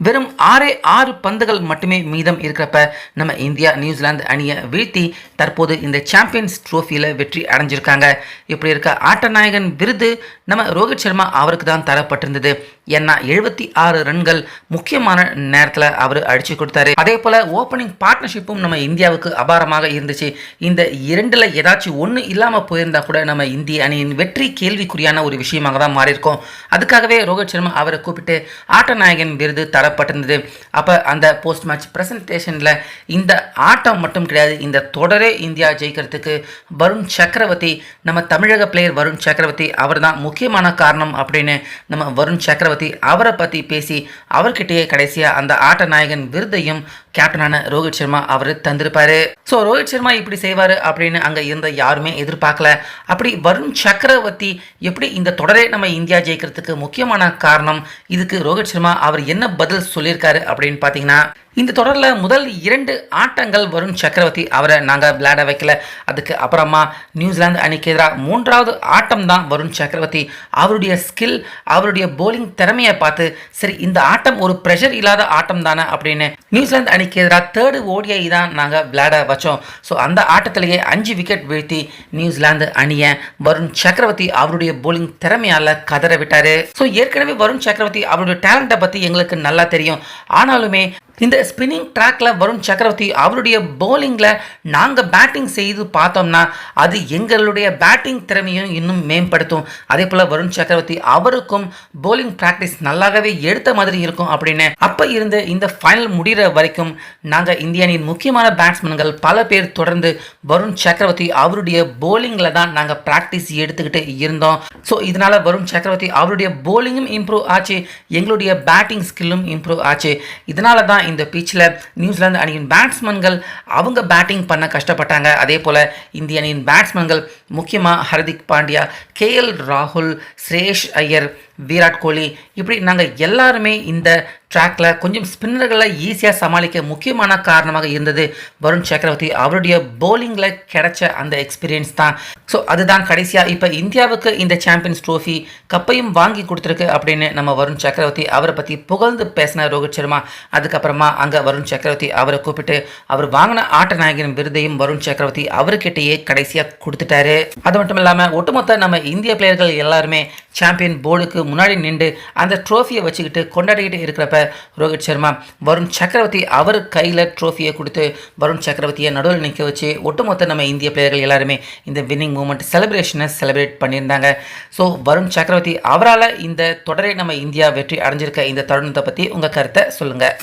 வெறும் 6 பந்துகள் மட்டுமே மீதம் இருக்கிறப்ப நம்ம இந்தியா நியூசிலாந்து அணியை வீழ்த்தி தற்போது இந்த சாம்பியன்ஸ் ட்ரோஃபியில் வெற்றி அடைஞ்சிருக்காங்க. இப்படி இருக்க ஆட்ட நாயகன் விருது நம்ம ரோஹித் சர்மா அவருக்கு தான் தரப்பட்டிருந்தது. ஏன்னா 76 ரன்கள் முக்கியமான நேரத்தில் அவர் அடிச்சு கொடுத்தாரு. அதே போல ஓப்பனிங் பார்ட்னர்ஷிப்பும் நம்ம இந்தியாவுக்கு அபாரமாக இருந்துச்சு. இந்த இரண்டுல ஏதாச்சும் ஒன்று இல்லாமல் போயிருந்தா கூட நம்ம இந்திய அணியின் வெற்றி கேள்விக்குறியான ஒரு விஷயமாக தான் மாறி இருக்கும். அதுக்காகவே ரோஹித் சர்மா அவரை கூப்பிட்டு ஆட்ட நாயகன் விருது தரப்பட்டிருந்தது. அப்போ அந்த போஸ்ட் மேட்ச் பிரசன்டேஷனில் இந்த ஆட்டம் மட்டும் கிடையாது, இந்த தொடரே இந்தியா ஜெயிக்கிறதுக்கு வருண் சக்கரவர்த்தி, நம்ம தமிழக பிளேயர் வருண் சக்கரவர்த்தி அவர் தான் முக்கியமான காரணம் அப்படின்னு நம்ம வருண் சக்கரவர்த்தி அவரை பற்றி பேசி அவர்கிட்டயே கடைசியாக அந்த ஆட்ட நாயகன் விருதையும் கேப்டனான ரோஹித் சர்மா அவர் தந்திருப்பாரு. ஸோ ரோஹித் சர்மா இப்படி செய்வார் அப்படின்னு அங்கே இருந்த யாருமே எதிர்பார்க்கல. அப்படி வருண் சக்கரவர்த்தி எப்படி இந்த தொடரே நம்ம இந்தியா ஜெயிக்கிறதுக்கு முக்கியமான காரணம், இதுக்கு ரோஹித் சர்மா அவர் என்ன பதில் சொல்லியிருக்காரு அப்படின்னு பார்த்தீங்கன்னா, இந்த தொடரில் முதல் 2 ஆட்டங்கள் வருண் சக்கரவர்த்தி அவரை நாங்கள் விளையாட வைக்கல. அதுக்கு அப்புறமா நியூசிலாந்து அணிக்கு எதிராக 3வது ஆட்டம் தான் வருண் சக்கரவர்த்தி அவருடைய ஸ்கில், அவருடைய போலிங் திறமையை பார்த்து சரி இந்த ஆட்டம் ஒரு ப்ரெஷர் இல்லாத ஆட்டம் தானே அப்படின்னு நியூசிலாந்து அணிக்கு எதிராக 3rd ODI தான் நாங்கள் விளையாட வச்சோம். ஸோ அந்த ஆட்டத்திலேயே 5 விக்கெட் வீழ்த்தி நியூசிலாந்து அணியை வருண் சக்கரவர்த்தி அவருடைய போலிங் திறமையால் கதற விட்டார். ஸோ ஏற்கனவே வருண் சக்கரவர்த்தி அவருடைய டேலண்ட்டை பற்றி எங்களுக்கு நல்லா தெரியும். ஆனாலுமே இந்த ஸ்பின்னிங் ட்ராக்ல வருண் சக்கரவர்த்தி அவருடைய போலிங்கில் நாங்கள் பேட்டிங் செய்து பார்த்தோம்னா அது எங்களுடைய பேட்டிங் திறமையும் இன்னும் மேம்படுத்தும். அதே போல் வருண் சக்கரவர்த்தி அவருக்கும் போலிங் ப்ராக்டிஸ் நல்லாகவே எடுத்த மாதிரி இருக்கும் அப்படின்னு அப்போ இருந்து இந்த ஃபைனல் முடிகிற வரைக்கும் நாங்கள் இந்திய அணியின் முக்கியமான பேட்ஸ்மேன்கள் பல பேர் தொடர்ந்து வருண் சக்கரவர்த்தி அவருடைய போலிங்கில் தான் நாங்கள் ப்ராக்டிஸ் எடுத்துக்கிட்டு இருந்தோம். ஸோ இதனால் வருண் சக்கரவர்த்தி அவருடைய போலிங்கும் இம்ப்ரூவ் ஆச்சு, எங்களுடைய பேட்டிங் ஸ்கில்லும் இம்ப்ரூவ் ஆச்சு. இதனால தான் இந்த பிச்சில் நியூசிலாந்து அணியின் பேட்ஸ்மேன்கள் அவங்க பேட்டிங் பண்ண கஷ்டப்பட்டாங்க. அதே போல் இந்திய அணியின் பேட்ஸ்மேன்கள் முக்கியமாக ஹர்திக் பாண்டியா, KL ராகுல், ஸ்ரேஷ் ஐயர், விராட் கோலி இப்படி நாங்கள் எல்லாருமே இந்த ட்ராக்ல கொஞ்சம் ஸ்பின்னர்களை ஈஸியாக சமாளிக்க முக்கியமான காரணமாக இருந்தது வருண் சக்கரவர்த்தி அவருடைய போலிங்கில் கிடைச்ச அந்த எக்ஸ்பீரியன்ஸ் தான். ஸோ அதுதான் கடைசியாக இப்போ இந்தியாவுக்கு இந்த சாம்பியன்ஸ் ட்ரோஃபி கப்பையும் வாங்கி கொடுத்துருக்கு அப்படின்னு நம்ம வருண் சக்கரவர்த்தி அவரை பற்றி புகழ்ந்து பேசின ரோஹித் சர்மா. அதுக்கப்புறமா அங்கே வருண் சக்கரவர்த்தி அவரை கூப்பிட்டு அவர் வாங்கின ஆட்ட நாயகன் விருதையும் வருண் சக்கரவர்த்தி அவர்கிட்டயே கடைசியாக கொடுத்துட்டாரு. அது மட்டும் இல்லாமல் ஒட்டுமொத்த நம்ம இந்திய பிளேயர்கள் எல்லாருமே சாம்பியன் போர்டுக்கு முன்னாடி நின்று அந்த ட்ரோஃபியை வச்சுக்கிட்டு கொண்டாடிக்கிட்டு இருக்கிறப்ப ரோஹித் சர்மா வருண் சக்கரவர்த்தி அவர் கையில் ட்ரோஃபியை கொடுத்து வருண் சக்கரவர்த்தியை நடுவில் நிற்க வச்சு ஒட்டுமொத்த நம்ம இந்திய பிளேயர்கள் எல்லாருமே இந்த வின்னிங் மூமெண்ட் செலிப்ரேஷனை செலிப்ரேட் பண்ணியிருந்தாங்க. ஸோ வருண் சக்கரவர்த்தி அவரால் இந்த தொடரை நம்ம இந்தியா வெற்றி அடைஞ்சிருக்க இந்த தருணத்தை பற்றி உங்கள் கருத்தை சொல்லுங்கள்.